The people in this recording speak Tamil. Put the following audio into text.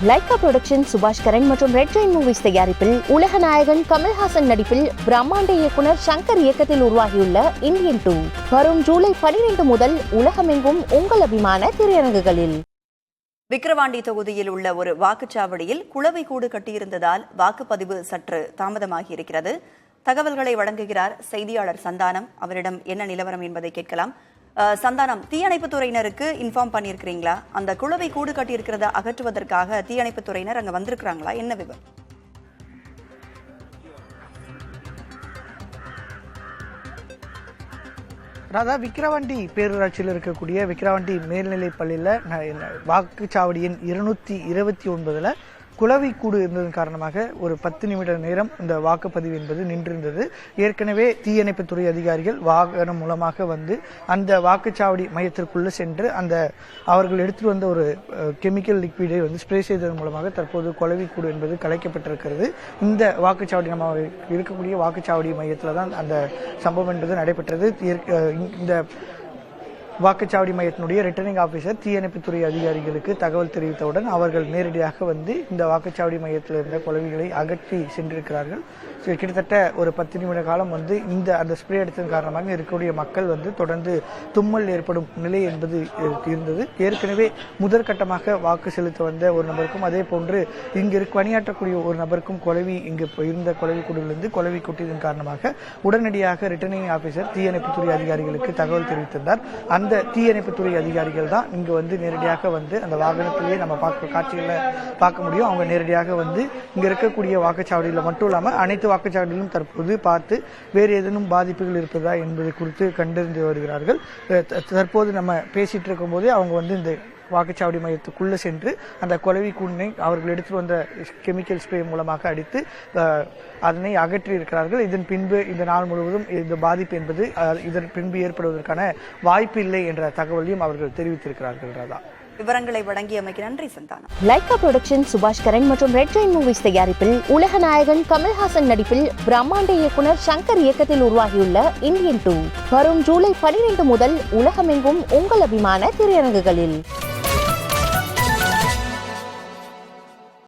லைகா புரொடக்ஷன் சுபாஷ் கரன் மற்றும் ரெட் ஜெயின் மூவிஸ் தயாரிப்பில் உலக நாயகன் கமல்ஹாசன் நடிப்பில் பிரம்மாண்ட இயக்குனர் சங்கர் இயக்கத்தில் உருவாகியுள்ள இந்தியன் 2 வரும் ஜூலை 12 முதல் உலகமெங்கும் உங்கள் அபிமான திரையரங்குகளில். விக்கிரவாண்டி தொகுதியில் உள்ள ஒரு வாக்குச்சாவடியில் குளவை கூடு கட்டியிருந்ததால் வாக்குப்பதிவு சற்று தாமதமாகி இருக்கிறது. தகவல்களை வழங்குகிறார் செய்தியாளர் சந்தானம். அவரிடம் என்ன நிலவரம் என்பதை கேட்கலாம். சந்தானம், தீயணைப்புத் துறையினருக்கு இன்ஃபார்ம் பண்ணியிருக்கிறீங்களா? அந்த குளவை கூடு கட்டியிருக்கிறத அகற்றுவதற்காக தீயணைப்புத் துறையினர் அங்க வந்திருக்கிறாங்களா? என்ன விவரம்? ராதா, விக்கிரவாண்டி பேரூராட்சியில் இருக்கக்கூடிய விக்கிரவாண்டி மேல்நிலைப் பள்ளியில் வாக்குச்சாவடியின் 229 குளவி கூடு இருந்ததன் காரணமாக ஒரு 10 நிமிட நேரம் இந்த வாக்குப்பதிவு என்பது நின்றிருந்தது. ஏற்கனவே தீயணைப்புத்துறை அதிகாரிகள் வாகனம் மூலமாக வந்து அந்த வாக்குச்சாவடி மையத்திற்குள்ள சென்று அவர்கள் எடுத்துட்டு வந்த ஒரு கெமிக்கல் லிக்விடை வந்து ஸ்ப்ரே செய்ததன் மூலமாக தற்போது குளவி கூடு என்பது கலைக்கப்பட்டிருக்கிறது. இந்த வாக்குச்சாவடி நம்ம இருக்கக்கூடிய வாக்குச்சாவடி மையத்தில் தான் அந்த சம்பவம் என்பது நடைபெற்றது. இந்த வாக்குச்சாவடி மையத்தினுடைய ரிட்டர்னிங் ஆபீசர் தீயணைப்புத்துறை அதிகாரிகளுக்கு தகவல் தெரிவித்தவுடன் அவர்கள் நேரடியாக வந்து இந்த வாக்குச்சாவடி மையத்தில் இருந்த குளவிகளை அகற்றி சென்றிருக்கிறார்கள். கிட்டத்தட்ட ஒரு 10 நிமிட காலம் வந்து அந்த ஸ்ப்ரே எடுத்ததன் காரணமாக இருக்கக்கூடிய மக்கள் வந்து தொடர்ந்து தும்மல் ஏற்படும் நிலை என்பது இருந்தது. ஏற்கனவே முதற்கட்டமாக வாக்கு செலுத்த வந்த ஒரு நபருக்கும் அதே போன்று இங்கு பணியாற்றக்கூடிய ஒரு நபருக்கும் இங்கு இருந்த குளவி கூடுகளிலிருந்து குளவி கொட்டியதன் காரணமாக உடனடியாக ரிட்டர்னிங் ஆபீசர் தீயணைப்புத்துறை அதிகாரிகளுக்கு தகவல் தெரிவித்திருந்தார். அந்த தீயணைப்புத்துறை அதிகாரிகள் தான் இங்கு வந்து நேரடியாக வந்து அந்த வாகனத்திலேயே நம்ம காட்சிகளை பார்க்க முடியும். அவங்க நேரடியாக வந்து இங்க இருக்கக்கூடிய வாக்குச்சாவடியில் மட்டும் இல்லாமல் அனைத்து வாக்குச்சாவடியிலும் தற்போது பார்த்து வேறு ஏதேனும் பாதிப்புகள் இருப்பதா என்பது குறித்து கண்டறிந்து வருகிறார்கள். தற்போது நம்ம பேசிட்டு இருக்கும் போதே அவங்க வந்து இந்த வாக்குச்சாவடி மையத்துக்குள்ள சென்று அந்த குளவி கூண்டினை அவர்கள் எடுத்துட்டு வந்த கெமிக்கல் ஸ்ப்ரே மூலமாக அடித்து அதனை அகற்றி இருக்கிறார்கள். இதன் பின்பு இந்த நாள் முழுவதும் இந்த பாதிப்பு என்பது இதன் பின்பு ஏற்படுவதற்கான வாய்ப்பு இல்லை என்ற தகவலையும் அவர்கள் தெரிவித்திருக்கிறார்கள். ராதா, விவரங்களை வழங்கியமைக்கு நன்றி சந்தானம். லைகா புரொடக்ஷன் சுபாஷ் கரன் மற்றும் ரெட் ஜெயின் மூவிஸ் தயாரிப்பில் உலக நாயகன் கமல்ஹாசன் நடிப்பில் பிரம்மாண்ட இயக்குனர் சங்கர் இயக்கத்தில் உருவாகியுள்ள இந்தியன் 2 வரும் ஜூலை 12 முதல் உலகமெங்கும் உங்கள் அபிமான திரையரங்குகளில்.